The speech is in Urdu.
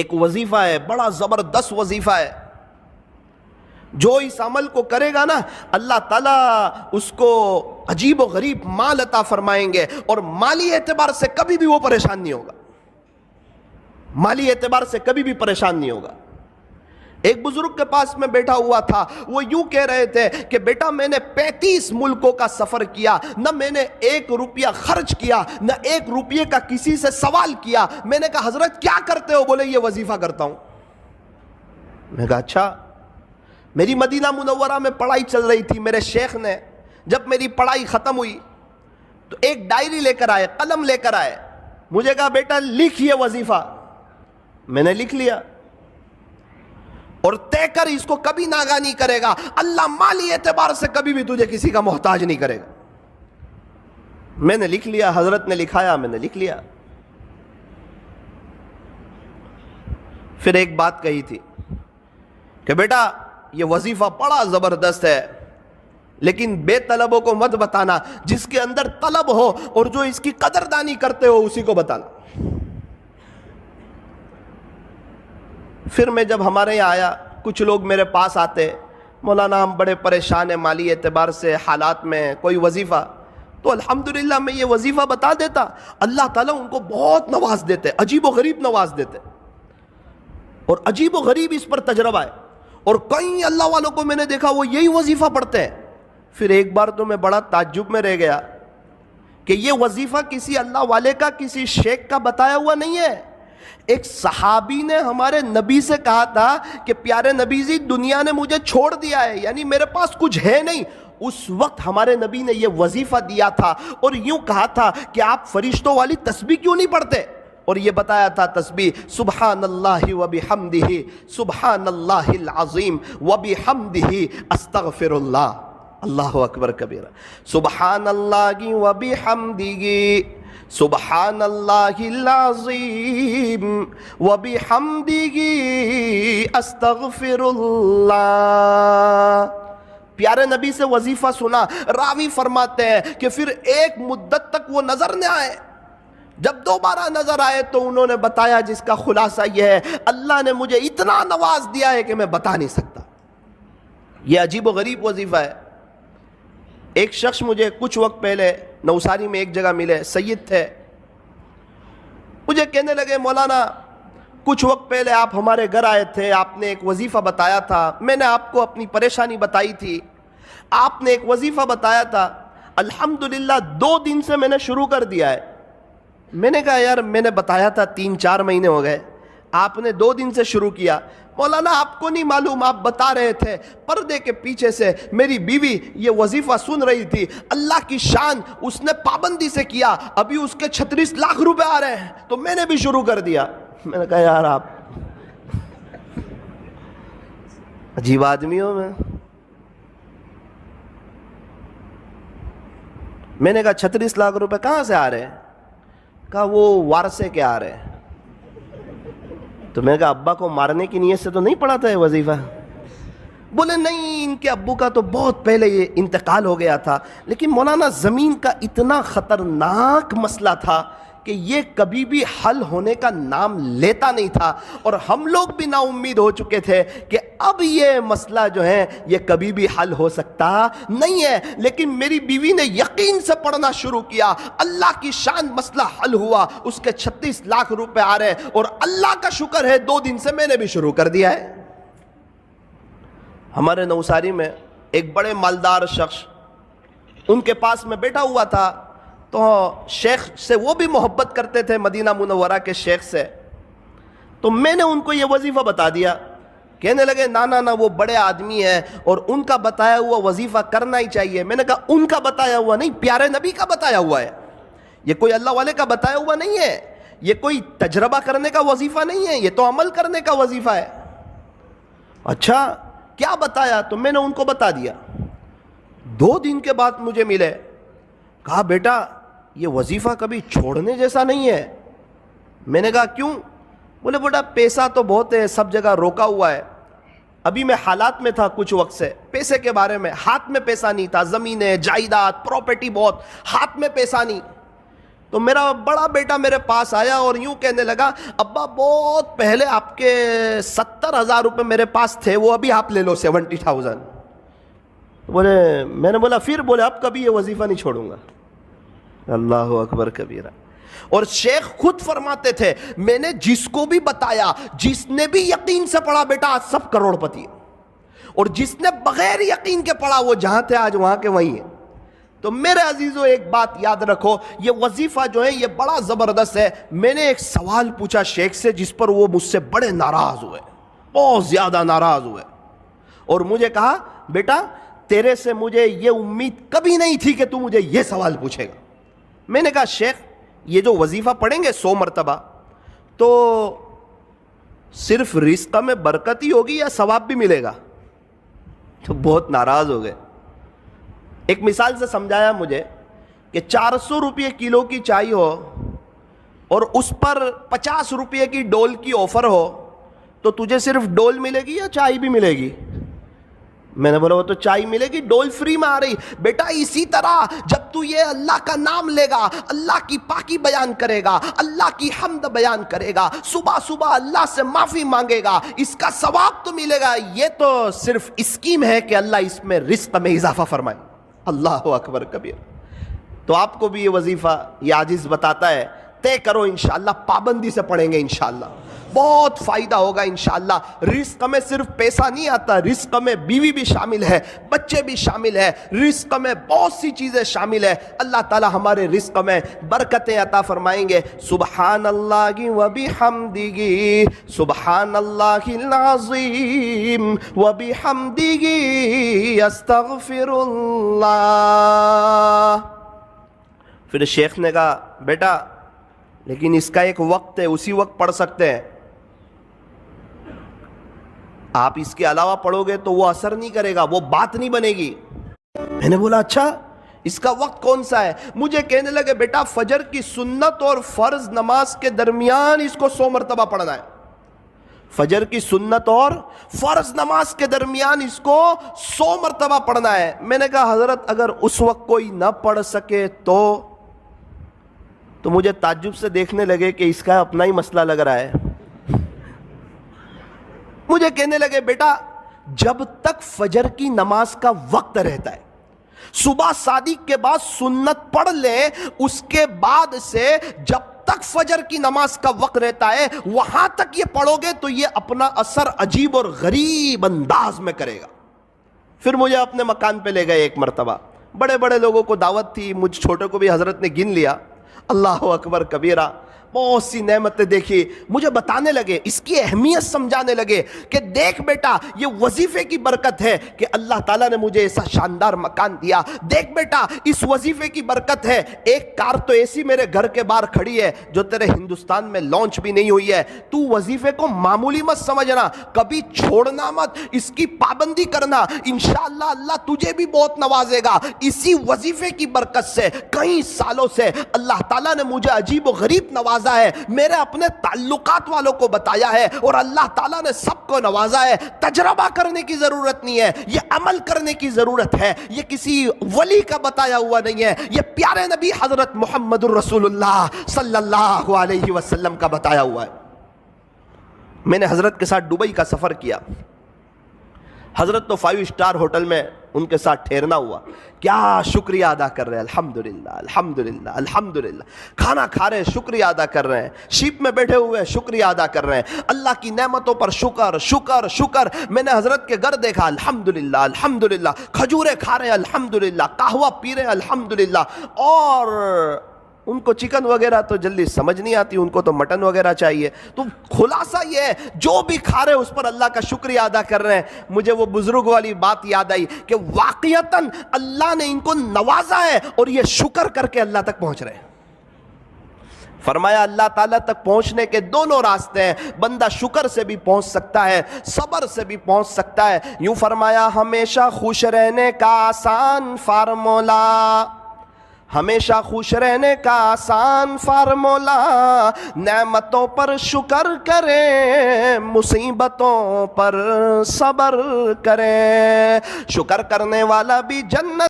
ایک وظیفہ ہے، بڑا زبردست وظیفہ ہے، جو اس عمل کو کرے گا نا اللہ تعالیٰ اس کو عجیب و غریب مال عطا فرمائیں گے، اور مالی اعتبار سے کبھی بھی وہ پریشان نہیں ہوگا، مالی اعتبار سے کبھی بھی پریشان نہیں ہوگا۔ ایک بزرگ کے پاس میں بیٹھا ہوا تھا، وہ یوں کہہ رہے تھے کہ بیٹا میں نے 35 ملکوں کا سفر کیا، نہ میں نے 1 روپیہ خرچ کیا، نہ 1 روپیے کا کسی سے سوال کیا۔ میں نے کہا حضرت کیا کرتے ہو؟ بولے یہ وظیفہ کرتا ہوں۔ میں نے کہا اچھا۔ میری مدینہ منورہ میں پڑھائی چل رہی تھی، میرے شیخ نے جب میری پڑھائی ختم ہوئی تو ایک ڈائری لے کر آئے، قلم لے کر آئے، مجھے کہا بیٹا لکھ یہ وظیفہ۔ میں نے لکھ لیا، اور طے کر اس کو کبھی ناغہ نہیں کرے گا، اللہ مالی اعتبار سے کبھی بھی تجھے کسی کا محتاج نہیں کرے گا۔ میں نے لکھ لیا، حضرت نے لکھایا، میں نے لکھ لیا۔ پھر ایک بات کہی تھی کہ بیٹا یہ وظیفہ بڑا زبردست ہے، لیکن بے طلبوں کو مت بتانا، جس کے اندر طلب ہو اور جو اس کی قدردانی کرتے ہو اسی کو بتانا۔ پھر میں جب ہمارے یہاں آیا، کچھ لوگ میرے پاس آتے، مولانا ہم بڑے پریشان ہیں مالی اعتبار سے، حالات میں کوئی وظیفہ، تو الحمدللہ میں یہ وظیفہ بتا دیتا، اللہ تعالیٰ ان کو بہت نواز دیتے، عجیب و غریب نواز دیتے، اور عجیب و غریب اس پر تجربہ ہے، اور کئی اللہ والوں کو میں نے دیکھا وہ یہی وظیفہ پڑھتے ہیں۔ پھر ایک بار تو میں بڑا تعجب میں رہ گیا کہ یہ وظیفہ کسی اللہ والے کا، کسی شیخ کا بتایا ہوا نہیں ہے۔ ایک صحابی نے ہمارے نبی سے کہا تھا کہ پیارے نبی جی دنیا نے مجھے چھوڑ دیا ہے، یعنی میرے پاس کچھ ہے نہیں۔ اس وقت ہمارے نبی نے یہ وظیفہ دیا تھا اور یوں کہا تھا کہ آپ فرشتوں والی تسبیح کیوں نہیں پڑھتے، اور یہ بتایا تھا تسبیح سبحان اللہ و بحمدہ، سبحان اللہ العظیم و بحمدہ استغفر اللہ، اللہ اکبر کبیرہ، سبحان اللہ و بحمدہ سبحان اللہ العظیم و بحمدہ استغفر اللہ۔ پیارے نبی سے وظیفہ سنا، راوی فرماتے ہیں کہ پھر ایک مدت تک وہ نظر نہ آئے، جب دوبارہ نظر آئے تو انہوں نے بتایا جس کا خلاصہ یہ ہے اللہ نے مجھے اتنا نواز دیا ہے کہ میں بتا نہیں سکتا۔ یہ عجیب و غریب وظیفہ ہے۔ ایک شخص مجھے کچھ وقت پہلے نوساری میں ایک جگہ ملے، سید تھے، مجھے کہنے لگے مولانا کچھ وقت پہلے آپ ہمارے گھر آئے تھے، آپ نے ایک وظیفہ بتایا تھا، میں نے آپ کو اپنی پریشانی بتائی تھی، آپ نے ایک وظیفہ بتایا تھا، الحمدللہ 2 دن سے میں نے شروع کر دیا ہے۔ میں نے کہا یار میں نے بتایا تھا 3-4 مہینے ہو گئے، آپ نے 2 دن سے شروع کیا۔ مولانا آپ کو نہیں معلوم، آپ بتا رہے تھے، پردے کے پیچھے سے میری بیوی یہ وظیفہ سن رہی تھی، اللہ کی شان اس نے پابندی سے کیا، ابھی اس کے 36 لاکھ روپے آ رہے ہیں، تو میں نے بھی شروع کر دیا۔ میں نے کہا یار آپ عجیب آدمی ہو۔ میں نے کہا 36 لاکھ روپے کہاں سے آ رہے ہیں؟ کہا وہ وارثے کے آ رہے ہیں۔ تو میں نے کہا ابا کو مارنے کی نیت سے تو نہیں پڑھا تھا یہ وظیفہ؟ بولے نہیں، ان کے ابو کا تو بہت پہلے یہ انتقال ہو گیا تھا، لیکن مولانا زمین کا اتنا خطرناک مسئلہ تھا کہ یہ کبھی بھی حل ہونے کا نام لیتا نہیں تھا، اور ہم لوگ بھی نا امید ہو چکے تھے کہ اب یہ مسئلہ جو ہے یہ کبھی بھی حل ہو سکتا نہیں ہے، لیکن میری بیوی نے یقین سے پڑھنا شروع کیا، اللہ کی شان مسئلہ حل ہوا، اس کے 36 لاکھ روپے آ رہے، اور اللہ کا شکر ہے 2 دن سے میں نے بھی شروع کر دیا ہے۔ ہمارے نوساری میں ایک بڑے مالدار شخص، ان کے پاس میں بیٹھا ہوا تھا، تو شیخ سے وہ بھی محبت کرتے تھے، مدینہ منورہ کے شیخ سے، تو میں نے ان کو یہ وظیفہ بتا دیا۔ کہنے لگے نا وہ بڑے آدمی ہیں اور ان کا بتایا ہوا وظیفہ کرنا ہی چاہیے۔ میں نے کہا ان کا بتایا ہوا نہیں، پیارے نبی کا بتایا ہوا ہے، یہ کوئی اللہ والے کا بتایا ہوا نہیں ہے، یہ کوئی تجربہ کرنے کا وظیفہ نہیں ہے، یہ تو عمل کرنے کا وظیفہ ہے۔ اچھا کیا بتایا؟ تو میں نے ان کو بتا دیا۔ 2 دن کے بعد مجھے ملے، کہا بیٹا یہ وظیفہ کبھی چھوڑنے جیسا نہیں ہے۔ میں نے کہا کیوں؟ بولے بیٹا پیسہ تو بہت ہے، سب جگہ روکا ہوا ہے، ابھی میں حالات میں تھا کچھ وقت سے، پیسے کے بارے میں ہاتھ میں پیسہ نہیں تھا، زمینیں جائیداد پراپرٹی بہت، ہاتھ میں پیسہ نہیں۔ تو میرا بڑا بیٹا میرے پاس آیا اور یوں کہنے لگا ابا بہت پہلے آپ کے 70,000 روپے میرے پاس تھے، وہ ابھی آپ لے لو 70,000۔ بولے، میں نے بولا پھر؟ بولے اب کبھی یہ وظیفہ نہیں چھوڑوں گا۔ اللہ اکبر کبیرہ۔ اور شیخ خود فرماتے تھے میں نے جس کو بھی بتایا، جس نے بھی یقین سے پڑھا بیٹا آج سب کروڑ پتی ہے، اور جس نے بغیر یقین کے پڑھا وہ جہاں تھے آج وہاں کے وہیں ہیں۔ تو میرے عزیزوں ایک بات یاد رکھو، یہ وظیفہ جو ہے یہ بڑا زبردست ہے۔ میں نے ایک سوال پوچھا شیخ سے جس پر وہ مجھ سے بڑے ناراض ہوئے، بہت زیادہ ناراض ہوئے، اور مجھے کہا بیٹا تیرے سے مجھے یہ امید کبھی نہیں تھی کہ تو مجھے یہ سوال پوچھے گا۔ میں نے کہا شیخ یہ جو وظیفہ پڑھیں گے 100 مرتبہ تو صرف رزق میں برکت ہی ہوگی یا ثواب بھی ملے گا؟ تو بہت ناراض ہو گئے۔ ایک مثال سے سمجھایا مجھے کہ 400 روپے کلو کی چائے ہو اور اس پر 50 روپے کی ڈول کی آفر ہو تو تجھے صرف ڈول ملے گی یا چائے بھی ملے گی؟ میں نے بولا وہ تو چائے ملے گی، ڈول فری میں آ رہی۔ بیٹا اسی طرح جب تو یہ اللہ کا نام لے گا، اللہ کی پاکی بیان کرے گا، اللہ کی حمد بیان کرے گا، صبح صبح اللہ سے معافی مانگے گا، اس کا ثواب تو ملے گا۔ یہ تو صرف اسکیم ہے کہ اللہ اس میں رزق میں اضافہ فرمائے۔ اللہ اکبر کبیر۔ تو آپ کو بھی یہ وظیفہ یہ عاجز بتاتا ہے، طے کرو انشاءاللہ، پابندی سے پڑھیں گے انشاءاللہ، بہت فائدہ ہوگا انشاءاللہ۔ رزق میں صرف پیسہ نہیں آتا، رزق میں بیوی بھی شامل ہے، بچے بھی شامل ہے، رزق میں بہت سی چیزیں شامل ہے۔ اللہ تعالی ہمارے رزق میں برکتیں عطا فرمائیں گے۔ سبحان اللہ و بحمدہ، سبحان اللہ العظیم و بحمدہ، استغفر اللہ۔ پھر شیخ نے کہا بیٹا لیکن اس کا ایک وقت ہے، اسی وقت پڑھ سکتے ہیں، آپ اس کے علاوہ پڑھو گے تو وہ اثر نہیں کرے گا، وہ بات نہیں بنے گی۔ میں نے بولا اچھا اس کا وقت کون سا ہے؟ مجھے کہنے لگے بیٹا فجر کی سنت اور فرض نماز کے درمیان اس کو 100 مرتبہ پڑھنا ہے۔ فجر کی سنت اور فرض نماز کے درمیان اس کو 100 مرتبہ پڑھنا ہے۔ میں نے کہا حضرت اگر اس وقت کوئی نہ پڑھ سکے تو مجھے تعجب سے دیکھنے لگے کہ اس کا اپنا ہی مسئلہ لگ رہا ہے۔ مجھے کہنے لگے بیٹا جب تک فجر کی نماز کا وقت رہتا ہے، صبح صادق کے بعد سنت پڑھ لیں، اس کے بعد سے جب تک فجر کی نماز کا وقت رہتا ہے وہاں تک یہ پڑھو گے تو یہ اپنا اثر عجیب اور غریب انداز میں کرے گا۔ پھر مجھے اپنے مکان پہ لے گئے ایک مرتبہ، بڑے بڑے لوگوں کو دعوت تھی، مجھ چھوٹے کو بھی حضرت نے گن لیا۔ اللہ اکبر کبیرہ، بہت سی نعمتیں دیکھی، مجھے بتانے لگے، اس کی اہمیت سمجھانے لگے کہ دیکھ بیٹا یہ وظیفے کی برکت ہے کہ اللہ تعالیٰ نے مجھے ایسا شاندار مکان دیا، دیکھ بیٹا اس وظیفے کی برکت ہے ایک کار تو ایسی میرے گھر کے باہر کھڑی ہے جو تیرے ہندوستان میں لانچ بھی نہیں ہوئی ہے۔ تو وظیفے کو معمولی مت سمجھنا، کبھی چھوڑنا مت، اس کی پابندی کرنا، انشاءاللہ اللہ تجھے بھی بہت نوازے گا۔ اسی وظیفے کی برکت سے کئی سالوں سے اللہ تعالیٰ نے مجھے عجیب و غریب نوازا ہے، میرے اپنے تعلقات والوں کو بتایا ہے، اور اللہ تعالیٰ نے سب کو نوازا ہے۔ تجربہ کرنے کی ضرورت نہیں ہے، یہ عمل کرنے کی ضرورت ہے، یہ کسی ولی کا بتایا ہوا نہیں ہے، یہ پیارے نبی حضرت محمد الرسول اللہ صلی اللہ علیہ وسلم کا بتایا ہوا ہے۔ میں نے حضرت کے ساتھ دبئی کا سفر کیا، حضرت تو 5 اسٹار ہوٹل میں ان کے ساتھ ٹھہرنا ہوا، کیا شکریہ ادا کر رہے ہیں، الحمدللہ الحمدللہ الحمدللہ، کھانا کھا رہے ہیں شکریہ ادا کر رہے ہیں، شیپ میں بیٹھے ہوئے شکریہ ادا کر رہے ہیں، اللہ کی نعمتوں پر شکر شکر شکر۔ میں نے حضرت کے گھر دیکھا، الحمدللہ الحمدللہ، کھجورے کھا رہے ہیں الحمدللہ، قہوہ پی رہے ہیں الحمدللہ، اور ان کو چکن وغیرہ تو جلدی سمجھ نہیں آتی، ان کو تو مٹن وغیرہ چاہیے۔ تو خلاصہ یہ ہے جو بھی کھا رہے ہیں اس پر اللہ کا شکریہ ادا کر رہے ہیں۔ مجھے وہ بزرگ والی بات یاد آئی کہ واقعتاً اللہ نے ان کو نوازا ہے اور یہ شکر کر کے اللہ تک پہنچ رہے ہیں۔ فرمایا اللہ تعالیٰ تک پہنچنے کے دونوں راستے ہیں، بندہ شکر سے بھی پہنچ سکتا ہے، صبر سے بھی پہنچ سکتا ہے۔ یوں فرمایا ہمیشہ خوش رہنے کا آسان فارمولا، ہمیشہ خوش رہنے کا آسان فارمولا، نعمتوں پر شکر کریں، مصیبتوں پر صبر کریں، شکر کرنے والا بھی جنت